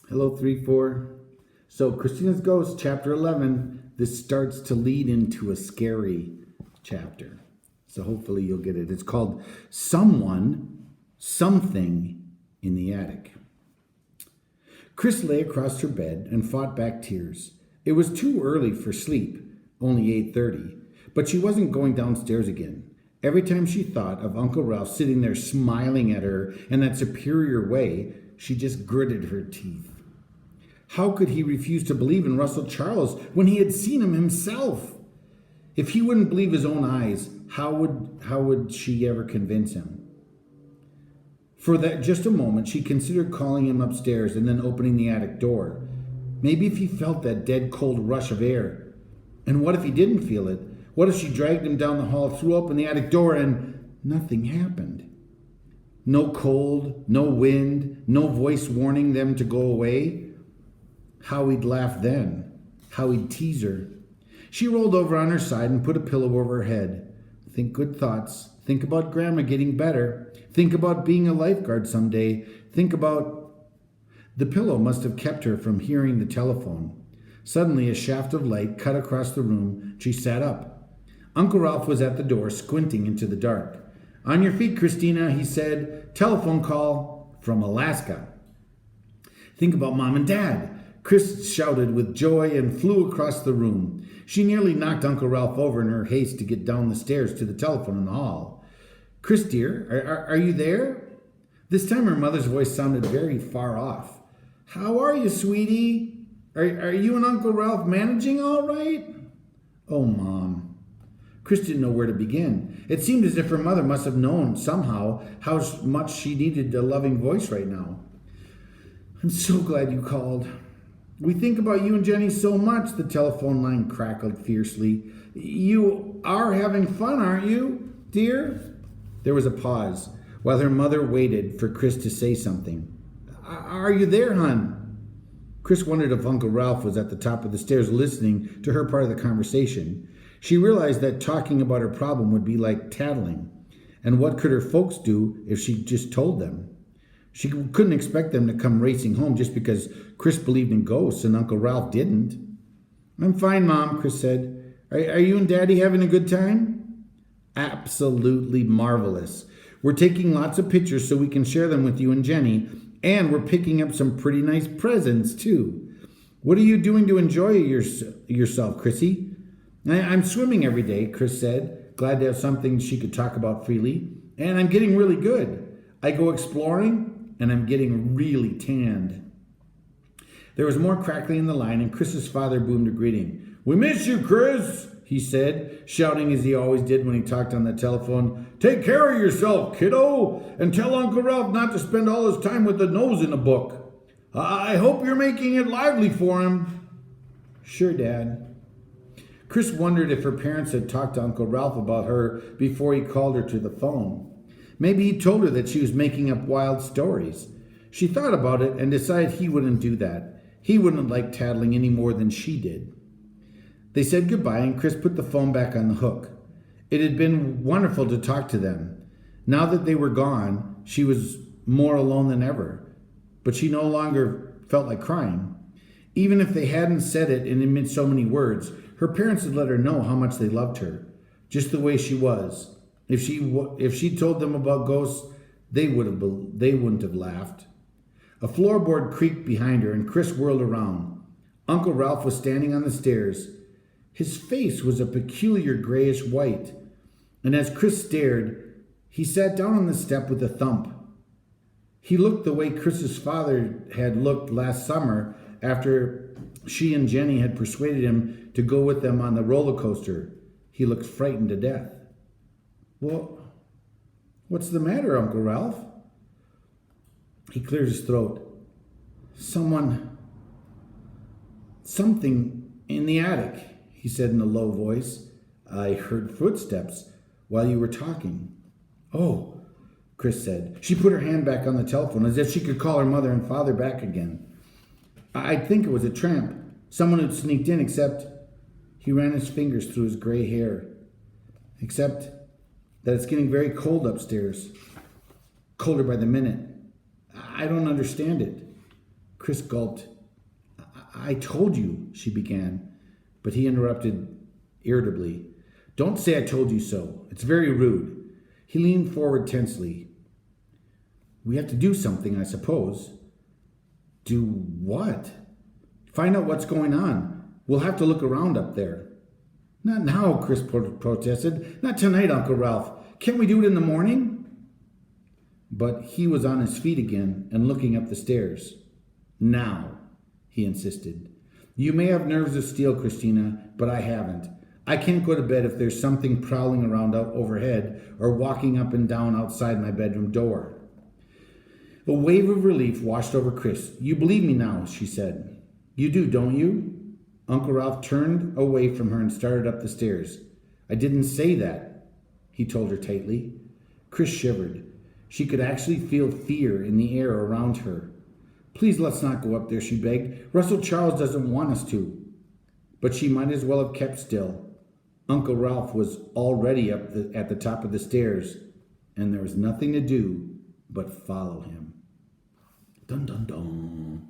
Hello, 3 4. So, Christina's Ghost, chapter 11. This starts to lead into a scary chapter. So, hopefully, you'll get it. It's called Something in the Attic. Chris lay across her bed and fought back tears. It was too early for sleep, only 8:30, but she wasn't going downstairs again. Every time she thought of Uncle Ralph sitting there smiling at her in that superior way, she just gritted her teeth. How could he refuse to believe in Russell Charles when he had seen him himself? If he wouldn't believe his own eyes, how would she ever convince him? For that just a moment, she considered calling him upstairs and then opening the attic door. Maybe if he felt that dead cold rush of air. And what if he didn't feel it? What if she dragged him down the hall, threw open the attic door, and nothing happened? No cold, no wind, no voice warning them to go away. How he'd laugh then. How he'd tease her. She rolled over on her side and put a pillow over her head. Think good thoughts. Think about Grandma getting better. Think about being a lifeguard someday. Think about... The pillow must have kept her from hearing the telephone. Suddenly, a shaft of light cut across the room. She sat up. Uncle Ralph was at the door, squinting into the dark. On your feet, Christina, he said. Telephone call from Alaska. Think about Mom and Dad. Chris shouted with joy and flew across the room. She nearly knocked Uncle Ralph over in her haste to get down the stairs to the telephone in the hall. Chris, dear, are you there? This time her mother's voice sounded very far off. How are you, sweetie? Are you and Uncle Ralph managing all right? Oh, Mom. Chris didn't know where to begin. It seemed as if her mother must have known somehow how much she needed a loving voice right now. I'm so glad you called. We think about you and Jenny so much, the telephone line crackled fiercely. You are having fun, aren't you, dear? There was a pause while her mother waited for Chris to say something. Are you there, hon? Chris wondered if Uncle Ralph was at the top of the stairs listening to her part of the conversation. She realized that talking about her problem would be like tattling. And what could her folks do if she just told them? She couldn't expect them to come racing home just because Chris believed in ghosts and Uncle Ralph didn't. I'm fine, Mom, Chris said. Are you and Daddy having a good time? Absolutely marvelous. We're taking lots of pictures so we can share them with you and Jenny, and we're picking up some pretty nice presents, too. What are you doing to enjoy yourself, Chrissy? I'm swimming every day, Chris said, glad to have something she could talk about freely. And I'm getting really good. I go exploring, and I'm getting really tanned. There was more crackling in the line, and Chris's father boomed a greeting. We miss you, Chris, he said, shouting as he always did when he talked on the telephone. Take care of yourself, kiddo, and tell Uncle Ralph not to spend all his time with the nose in a book. I hope you're making it lively for him. Sure, Dad. Chris wondered if her parents had talked to Uncle Ralph about her before he called her to the phone. Maybe he told her that she was making up wild stories. She thought about it and decided he wouldn't do that. He wouldn't like tattling any more than she did. They said goodbye and Chris put the phone back on the hook. It had been wonderful to talk to them. Now that they were gone, she was more alone than ever. But she no longer felt like crying. Even if they hadn't said it in so many words, her parents had let her know how much they loved her, just the way she was. If she told them about ghosts, they wouldn't have laughed. A floorboard creaked behind her, and Chris whirled around. Uncle Ralph was standing on the stairs. His face was a peculiar grayish white, and as Chris stared, he sat down on the step with a thump. He looked the way Chris's father had looked last summer after she and Jenny had persuaded him to go with them on the roller coaster. He looked frightened to death. Well, what's the matter, Uncle Ralph? He cleared his throat. Something in the attic, he said in a low voice. I heard footsteps while you were talking. Oh, Chris said. She put her hand back on the telephone as if she could call her mother and father back again. I'd think it was a tramp, someone who'd sneaked in, except he ran his fingers through his gray hair. Except that it's getting very cold upstairs. Colder by the minute. I don't understand it. Chris gulped. I told you, she began, but he interrupted irritably. Don't say I told you so. It's very rude. He leaned forward tensely. We have to do something, I suppose. Do what? Find out what's going on. We'll have to look around up there. Not now, Chris protested. Not tonight, Uncle Ralph. Can't we do it in the morning? But he was on his feet again and looking up the stairs. Now, he insisted. You may have nerves of steel, Christina, but I haven't. I can't go to bed if there's something prowling around out overhead or walking up and down outside my bedroom door. A wave of relief washed over Chris. You believe me now, she said. You do, don't you? Uncle Ralph turned away from her and started up the stairs. I didn't say that, he told her tightly. Chris shivered. She could actually feel fear in the air around her. Please let's not go up there, she begged. Russell Charles doesn't want us to. But she might as well have kept still. Uncle Ralph was already up at the top of the stairs, and there was nothing to do but follow him. Dun dun dun.